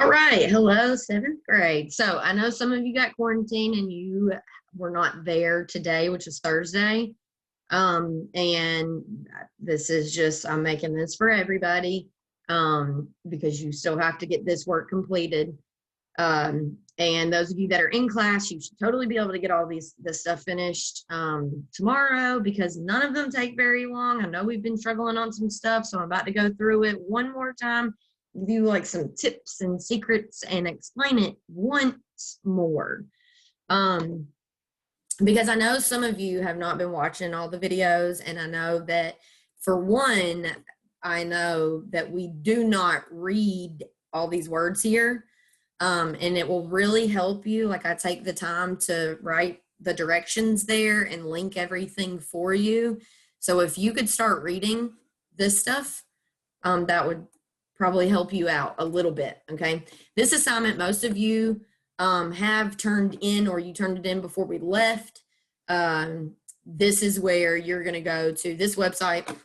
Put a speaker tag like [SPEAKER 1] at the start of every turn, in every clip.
[SPEAKER 1] All right. Hello, seventh grade. So I know some of you got quarantined and you were not there today, which is Thursday. And this is just, I'm making this for everybody because you still have to get this work completed. And those of you that are in class, you should totally be able to get all this stuff finished tomorrow because none of them take very long. I know we've been struggling on some stuff, so I'm about to go through it one more time, give you like some tips and secrets and explain it once more. Because I know some of you have not been watching all the videos, and I know that for one, I know that we do not read all these words here. And it will really help you. Like I take the time to write the directions there and link everything for you. So if you could start reading this stuff, that would probably help you out a little bit, okay? This assignment, most of you have turned in, or you turned it in before we left. This is where you're gonna go to this website,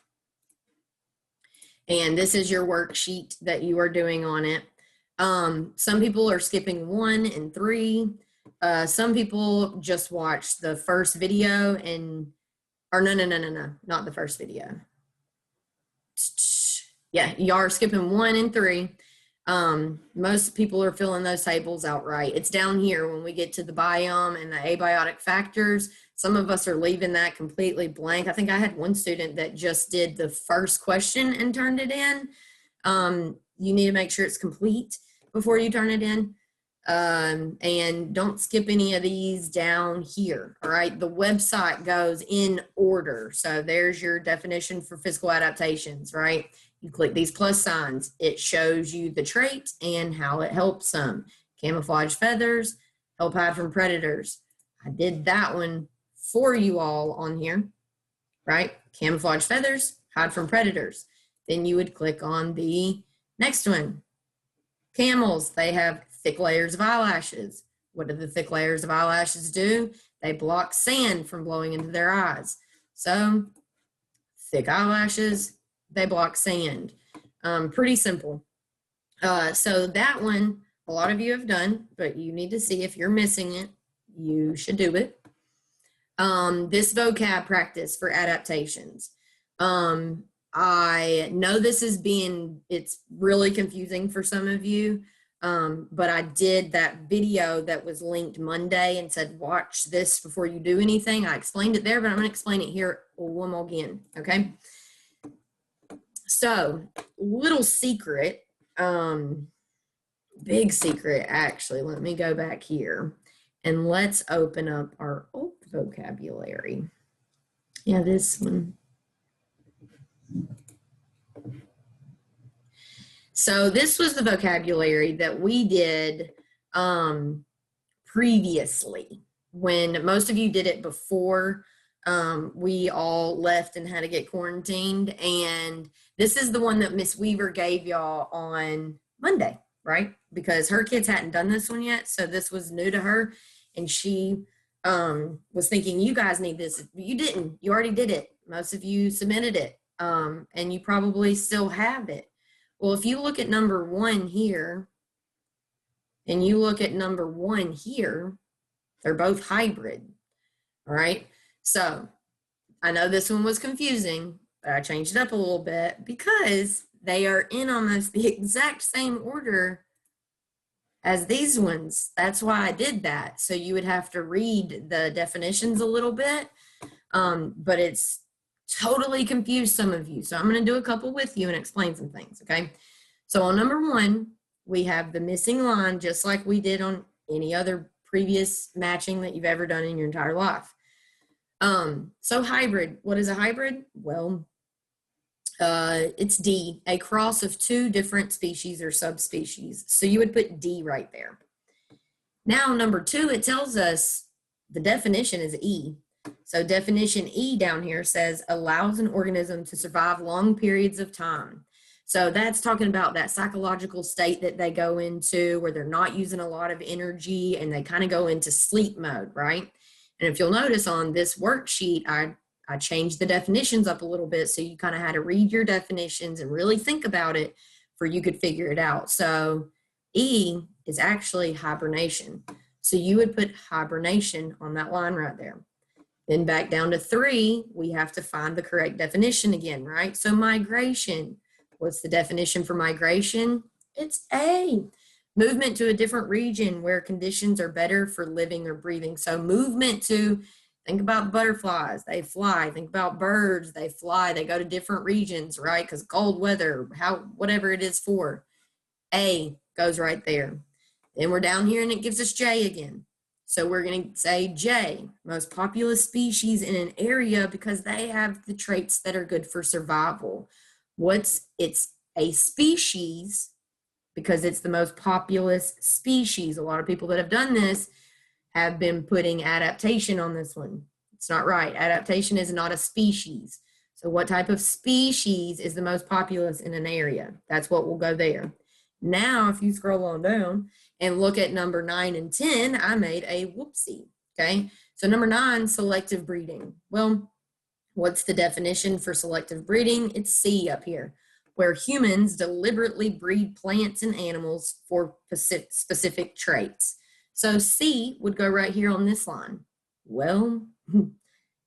[SPEAKER 1] and this is your worksheet that you are doing on it. Some people are skipping 1 and 3. Some people just watch the first video or no, not the first video. Yeah, y'all are skipping 1 and 3. Most people are filling those tables out right. It's down here when we get to the biome and the abiotic factors. Some of us are leaving that completely blank. I think I had one student that just did the first question and turned it in. You need to make sure it's complete before you turn it in. And don't skip any of these down here, all right? The website goes in order. So there's your definition for physical adaptations, right? You click these plus signs. It shows you the trait and how it helps them. Camouflage feathers, help hide from predators. I did that one for you all on here, right? Camouflage feathers, hide from predators. Then you would click on the next one. Camels, they have thick layers of eyelashes. What do the thick layers of eyelashes do? They block sand from blowing into their eyes. So thick eyelashes, they block sand. Pretty simple. So that one, a lot of you have done, but you need to see if you're missing it. You should do it. This vocab practice for adaptations. I know this is it's really confusing for some of you, but I did that video that was linked Monday and said, watch this before you do anything. I explained it there, but I'm going to explain it here one more again, okay? So, little secret, big secret, actually. Let me go back here, and let's open up our old vocabulary. Yeah, this one. So this was the vocabulary that we did previously, when most of you did it before we all left and had to get quarantined. And this is the one that Miss Weaver gave y'all on Monday, right? Because her kids hadn't done this one yet. So this was new to her. And she was thinking, you guys need this. You didn't. You already did it. Most of you submitted it. And you probably still have it. Well, if you look at number 1 here, and you look at number 1 here, they're both hybrid, all right? So I know this one was confusing, but I changed it up a little bit because they are in almost the exact same order as these ones. That's why I did that. So you would have to read the definitions a little bit, but it's totally confused some of you. So I'm going to do a couple with you and explain some things, okay? So on number 1, we have the missing line, just like we did on any other previous matching that you've ever done in your entire life. So hybrid, what is a hybrid? Well, it's D, a cross of 2 different species or subspecies. So you would put D right there. Now, number 2, it tells us the definition is E. So definition E down here says allows an organism to survive long periods of time. So that's talking about that psychological state that they go into where they're not using a lot of energy and they kind of go into sleep mode, right? And if you'll notice on this worksheet, I changed the definitions up a little bit so you kind of had to read your definitions and really think about it for you could figure it out. So E is actually hibernation. So you would put hibernation on that line right there. Then back down to 3, we have to find the correct definition again, right? So migration, what's the definition for migration? It's A, movement to a different region where conditions are better for living or breathing. So movement to, think about butterflies, they fly. Think about birds, they fly. They go to different regions, right? Because cold weather, whatever it is for. A goes right there. Then we're down here and it gives us J again. So we're going to say J, most populous species in an area because they have the traits that are good for survival. It's a species because it's the most populous species. A lot of people that have done this have been putting adaptation on this one. It's not right. Adaptation is not a species. So what type of species is the most populous in an area? That's what will go there. Now, if you scroll on down and look at number 9 and 10, I made a whoopsie, okay? So number 9, selective breeding. Well, what's the definition for selective breeding? It's C up here, where humans deliberately breed plants and animals for specific traits. So C would go right here on this line. Well,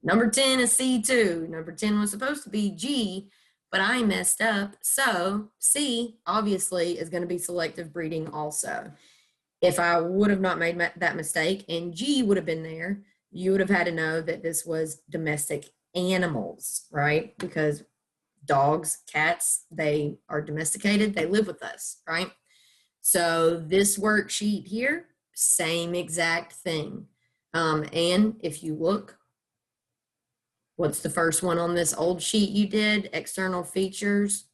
[SPEAKER 1] number 10 is C too. Number 10 was supposed to be G, but I messed up. So C obviously is going to be selective breeding also. If I would have not made that mistake and G would have been there, you would have had to know that this was domestic animals, right? Because dogs, cats, they are domesticated. They live with us, right? So this worksheet here, same exact thing. And if you look, what's the first one on this old sheet you did? External features.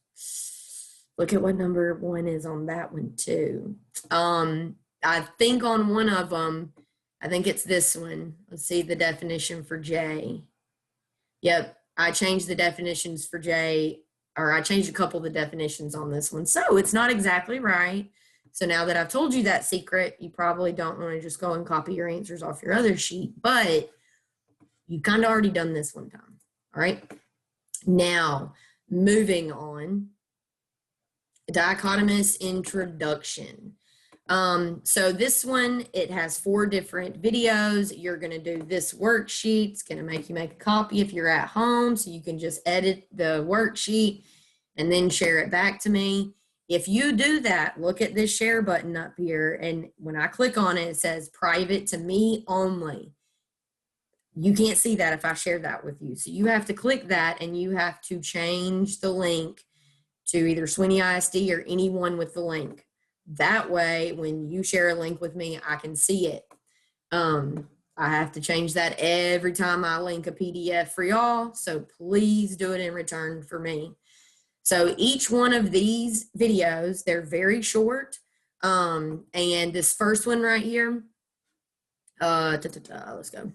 [SPEAKER 1] Look at what number 1 is on that one too. I think on one of them, I think it's this one. Let's see the definition for J. Yep, I changed the definitions for J, or I changed a couple of the definitions on this one. So it's not exactly right. So now that I've told you that secret, you probably don't want to just go and copy your answers off your other sheet, but you kind of already done this one time. All right. Now, moving on, Dichomous Introduction. So this one, it has 4 different videos. You're going to do this worksheet. It's going to make you make a copy if you're at home, so you can just edit the worksheet and then share it back to me. If you do that, look at this share button up here, and when I click on it, it says private to me only. You can't see that if I share that with you. So you have to click that and you have to change the link to either Sweeney ISD or anyone with the link. That way, when you share a link with me, I can see it. I have to change that every time I link a PDF for y'all. So please do it in return for me. So each one of these videos, they're very short. And this first one right here, let's go.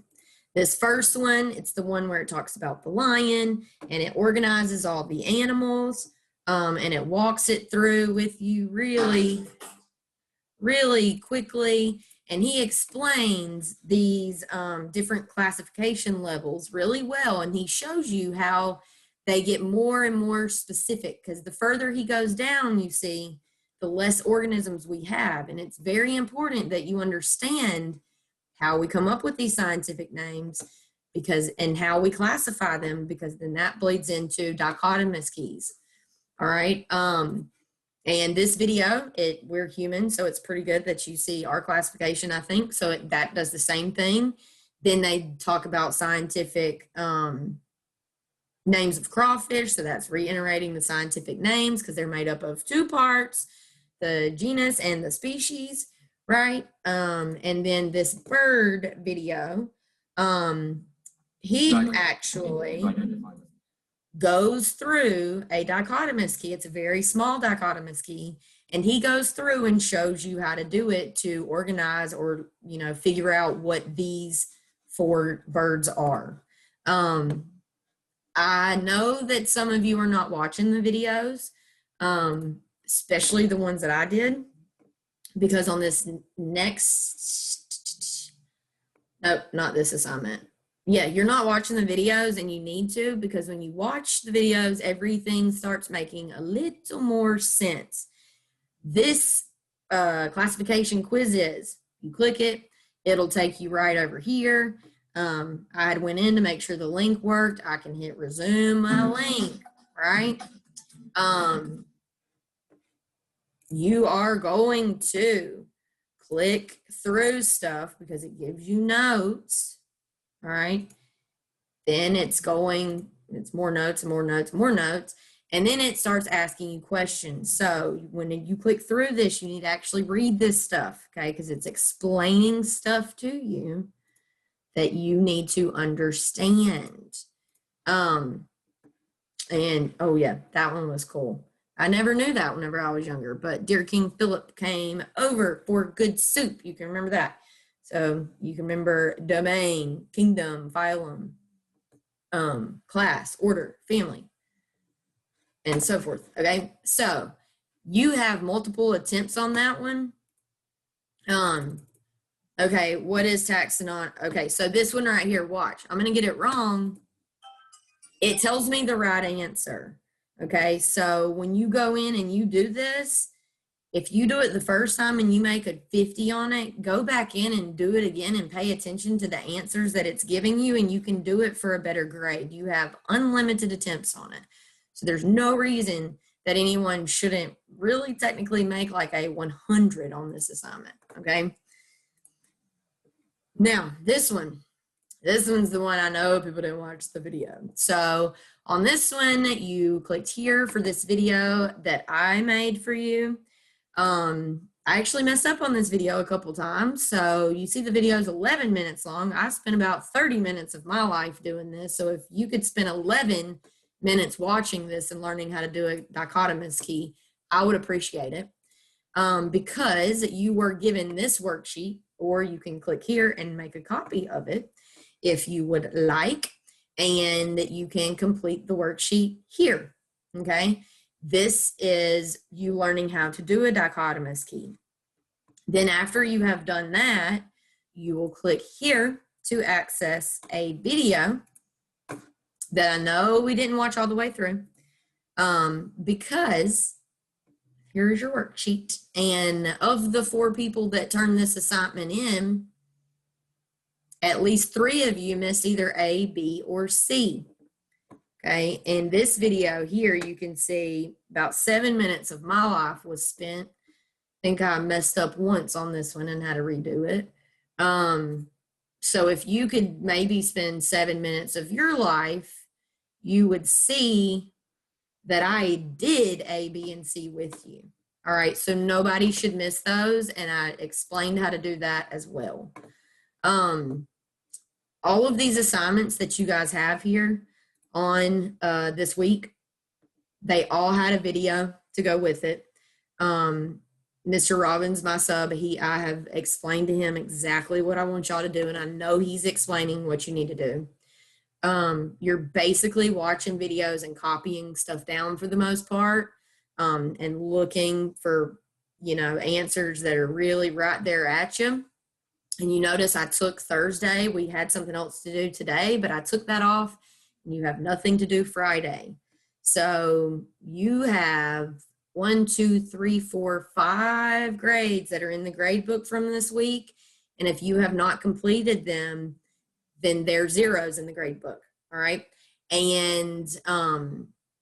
[SPEAKER 1] This first one, it's the one where it talks about the lion and it organizes all the animals, and it walks it through with you really, really quickly. And he explains these different classification levels really well. And he shows you how they get more and more specific, because the further he goes down, you see, the less organisms we have. And it's very important that you understand how we come up with these scientific names and how we classify them, because then that bleeds into dichotomous keys. All right. And this video, we're human, so it's pretty good that you see our classification, I think. So that does the same thing. Then they talk about scientific names of crawfish. So that's reiterating the scientific names because they're made up of 2 parts, the genus and the species, right? And then this bird video, he actually goes through a dichotomous key. It's a very small dichotomous key. And he goes through and shows you how to do it to organize or, figure out what these 4 birds are. I know that some of you are not watching the videos, especially the ones that I did, because on this next, nope, not this assignment. Yeah, you're not watching the videos, and you need to, because when you watch the videos, everything starts making a little more sense. This classification quizzes. You click it, it'll take you right over here. I had went in to make sure the link worked. I can hit resume my link, right? You are going to click through stuff because it gives you notes, all right? Then it's more notes and more notes, more notes. And then it starts asking you questions. So when you click through this, you need to actually read this stuff, okay? Because it's explaining stuff to you that you need to understand. And oh yeah, that one was cool. I never knew that whenever I was younger, but dear King Philip came over for good soup. You can remember that. So you can remember domain, kingdom, phylum, class, order, family, and so forth. Okay, so you have multiple attempts on that one. Okay, what is taxonon? Okay, so this one right here, watch. I'm gonna get it wrong. It tells me the right answer. Okay, so when you go in and you do this, if you do it the first time and you make a 50 on it, go back in and do it again and pay attention to the answers that it's giving you, and you can do it for a better grade. You have unlimited attempts on it. So there's no reason that anyone shouldn't really technically make like a 100 on this assignment, okay? Now, this one's the one I know people didn't watch the video. So on this one, you clicked here for this video that I made for you. I actually messed up on this video a couple times. So you see the video is 11 minutes long. I spent about 30 minutes of my life doing this. So if you could spend 11 minutes watching this and learning how to do a dichotomous key, I would appreciate it. Because you were given this worksheet, or you can click here and make a copy of it if you would like, and you can complete the worksheet here, okay? This is you learning how to do a dichotomous key. Then after you have done that, you will click here to access a video that I know we didn't watch all the way through, because here's your worksheet. And of the 4 people that turned this assignment in, at least 3 of you missed either A, B, or C. Okay, in this video here, you can see about 7 minutes of my life was spent. I think I messed up once on this one and had to redo it. So if you could maybe spend 7 minutes of your life, you would see that I did A, B, and C with you. All right, so nobody should miss those, and I explained how to do that as well. All of these assignments that you guys have here on this week, they all had a video to go with it. Mr. Robbins, my sub, I have explained to him exactly what I want y'all to do, and I know he's explaining what you need to do. You're basically watching videos and copying stuff down for the most part, and looking for, answers that are really right there at you. And you notice I took Thursday. We had something else to do today, but I took that off, and you have nothing to do Friday. So you have 1, 2, 3, 4, 5 grades that are in the grade book from this week. And if you have not completed them, then they're zeros in the grade book. All right. And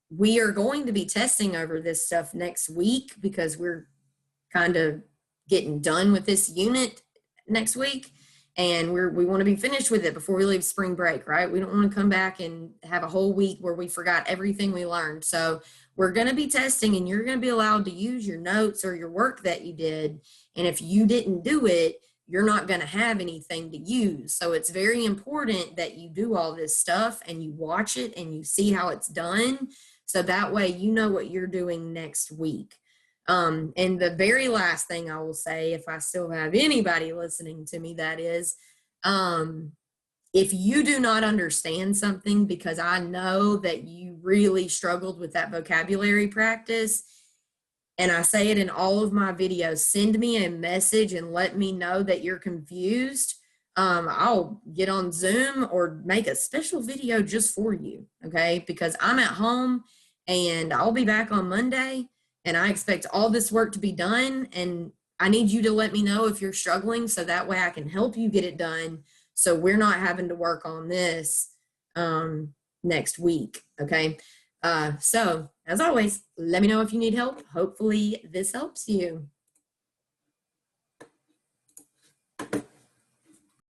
[SPEAKER 1] we are going to be testing over this stuff next week because we're kind of getting done with this unit next week. And we want to be finished with it before we leave spring break, right? We don't want to come back and have a whole week where we forgot everything we learned. So we're going to be testing, and you're going to be allowed to use your notes or your work that you did. And if you didn't do it, you're not going to have anything to use. So it's very important that you do all this stuff and you watch it and you see how it's done. So that way you know what you're doing next week. And the very last thing I will say, if I still have anybody listening to me, that is, if you do not understand something, because I know that you really struggled with that vocabulary practice, and I say it in all of my videos, send me a message and let me know that you're confused. I'll get on Zoom or make a special video just for you, okay? Because I'm at home and I'll be back on Monday, and I expect all this work to be done. And I need you to let me know if you're struggling so that way I can help you get it done. So we're not having to work on this next week. Okay. So as always, let me know if you need help. Hopefully this helps you.